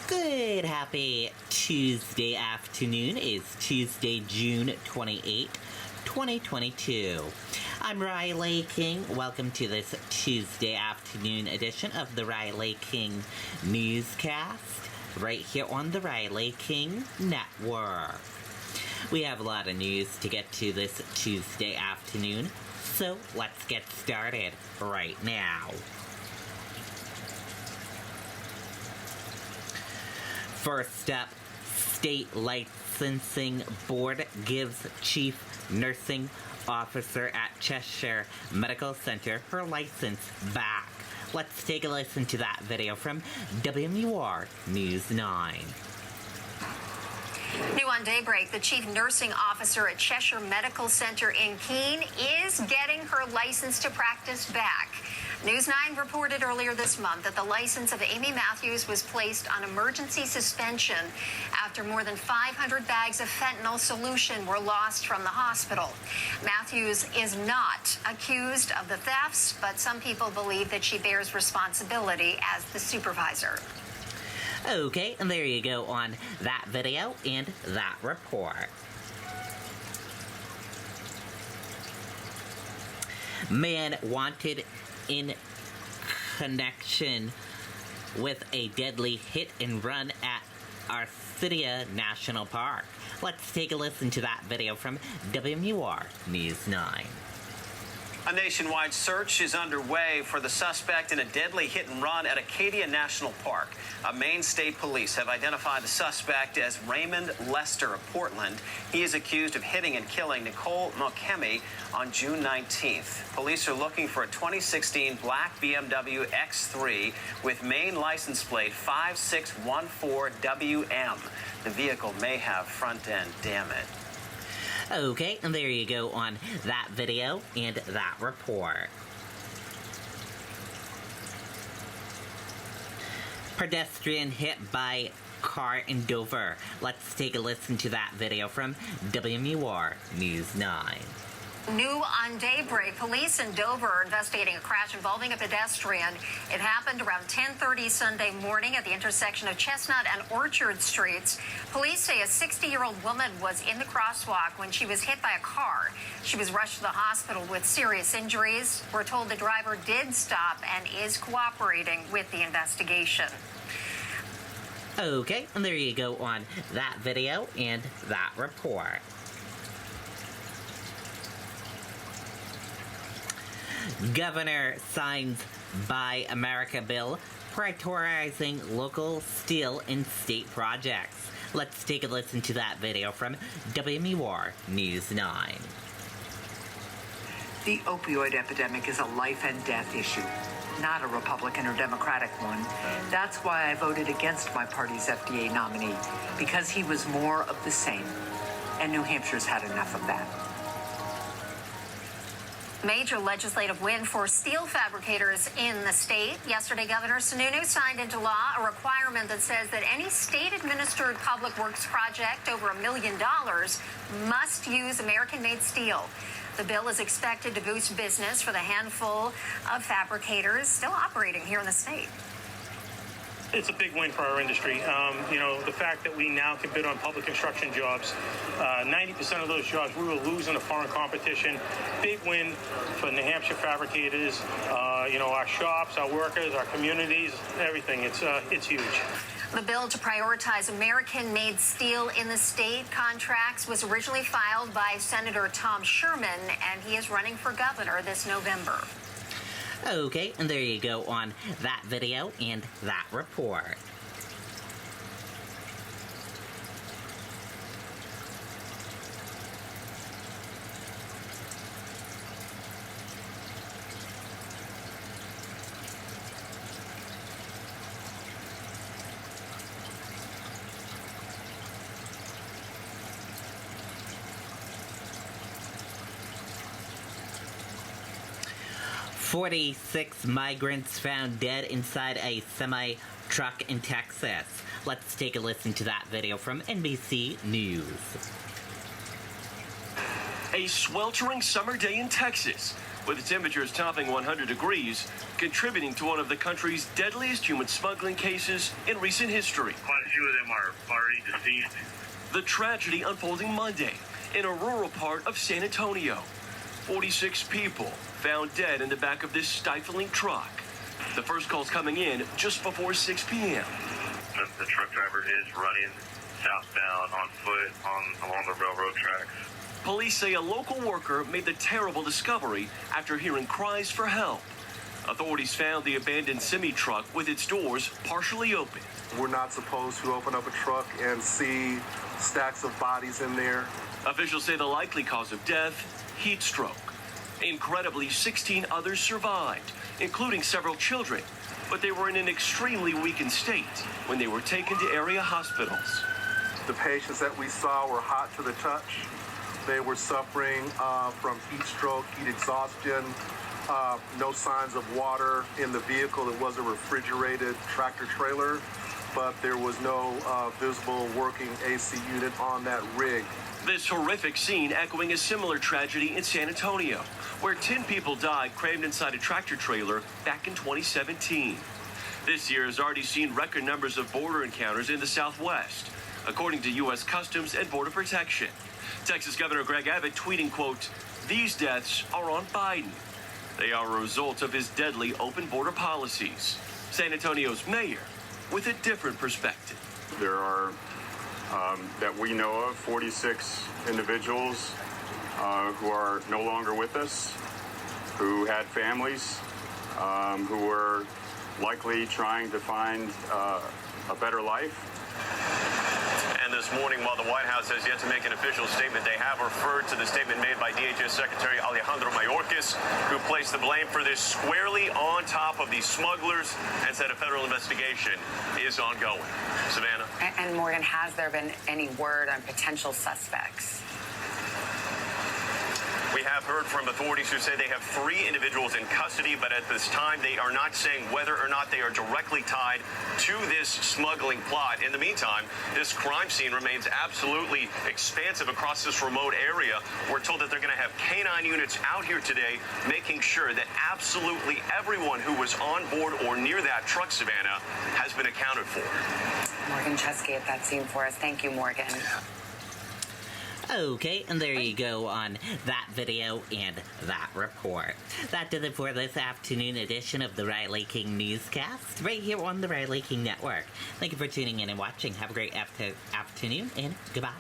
Good, happy Tuesday afternoon. It's Tuesday, June 28, 2022. I'm Riley King. Welcome to this Tuesday afternoon edition of the Riley King Newscast, right here on the Riley King Network. We have a lot of news to get to this Tuesday afternoon, so let's get started right now. First up, State Licensing Board gives Chief Nursing Officer at Cheshire Medical Center her license back. Let's take a listen to that video from WMUR News 9. New on Daybreak, the chief nursing officer at Cheshire Medical Center in Keene is getting her license to practice back. News 9 reported earlier this month that the license of Amy Matthews was placed on emergency suspension after more than 500 bags of fentanyl solution were lost from the hospital. Matthews is not accused of the thefts, but some people believe that she bears responsibility as the supervisor. Okay, and there you go on that video and that report. Man wanted in connection with a deadly hit and run at Arcadia National Park. Let's take a listen to that video from WMUR News 9. A nationwide search is underway for the suspect in a deadly hit and run at Arcadia National Park. Maine State Police have identified the suspect as Raymond Lester of Portland. He is accused of hitting and killing Nicole Mulcahy on June 19th. Police are looking for a 2016 black BMW X3 with Maine license plate 5614WM. The vehicle may have front-end damage. Okay, and there you go on that video and that report. Pedestrian hit by car in Dover. Let's take a listen to that video from WMUR News 9. New on Daybreak, police in Dover are investigating a crash involving a pedestrian. It happened around 10:30 Sunday morning at the intersection of Chestnut and Orchard Streets. Police say a 60-year-old woman was in the crosswalk when she was hit by a car. She was rushed to the hospital with serious injuries. We're told the driver did stop and is cooperating with the investigation. Okay, and there you go on that video and that report. Governor signs Buy America bill prioritizing local steel and state projects. Let's take a listen to that video from WMUR News 9. The opioid epidemic is a life and death issue, not a Republican or Democratic one. That's why I voted against my party's FDA nominee, because he was more of the same. And New Hampshire's had enough of that. Major legislative win for steel fabricators in the state. Yesterday, Governor Sununu signed into law a requirement that says that any state-administered public works project over $1 million must use American-made steel. The bill is expected to boost business for the handful of fabricators still operating here in the state. It's a big win for our industry. The fact that we now can bid on public construction jobs, 90% of those jobs we will lose in a foreign competition. Big win for New Hampshire fabricators, our shops, our workers, our communities, everything. It's huge. The bill to prioritize American-made steel in the state contracts was originally filed by Senator Tom Sherman, and he is running for governor this November. Okay, and there you go on that video and that report. "46 migrants found dead inside a semi-truck in Texas." Let's take a listen to that video from NBC News. A sweltering summer day in Texas. with the temperatures topping 100 degrees, contributing to one of the country's deadliest human smuggling cases in recent history. Quite a few of them are already deceased. The tragedy unfolding Monday in a rural part of San Antonio. 46 people found dead in the back of this stifling truck. The first call's coming in just before 6 p.m. The truck driver is running southbound on foot along the railroad tracks. Police say a local worker made the terrible discovery after hearing cries for help. Authorities found the abandoned semi-truck with its doors partially open. We're not supposed to open up a truck and see stacks of bodies in there. Officials say the likely cause of death, heat stroke. Incredibly, 16 others survived, including several children, but they were in an extremely weakened state when they were taken to area hospitals. The patients that we saw were hot to the touch. They were suffering from heat stroke, heat exhaustion, no signs of water in the vehicle. It was a refrigerated tractor trailer, but there was no visible working AC unit on that rig. This horrific scene echoing a similar tragedy in San Antonio, where 10 people died crammed inside a tractor trailer back in 2017. This year has already seen record numbers of border encounters in the Southwest, according to U.S. Customs and Border Protection. Texas Governor Greg Abbott tweeting, quote, "These deaths are on Biden. They are a result of his deadly open border policies." San Antonio's mayor with a different perspective. There are, that we know of, 46 individuals who are no longer with us, who had families, who were likely trying to find a better life. And this morning, while the White House has yet to make an official statement, they have referred to the statement made by DHS Secretary Alejandro Mayorkas, who placed the blame for this squarely on top of these smugglers and said a federal investigation is ongoing. Savannah? And Morgan, has there been any word on potential suspects? We have heard from authorities who say they have 3 individuals in custody, but at this time they are not saying whether or not they are directly tied to this smuggling plot. In the meantime, this crime scene remains absolutely expansive across this remote area. We're told that they're going to have canine units out here today, making sure that absolutely everyone who was on board or near that truck, Savannah, has been accounted for. Morgan Chesky at that scene for us. Thank you, Morgan. Okay, and there you go on that video and that report. That does it for this afternoon edition of the Riley King Newscast, right here on the Riley King Network. Thank you for tuning in and watching. Have a great afternoon, and goodbye.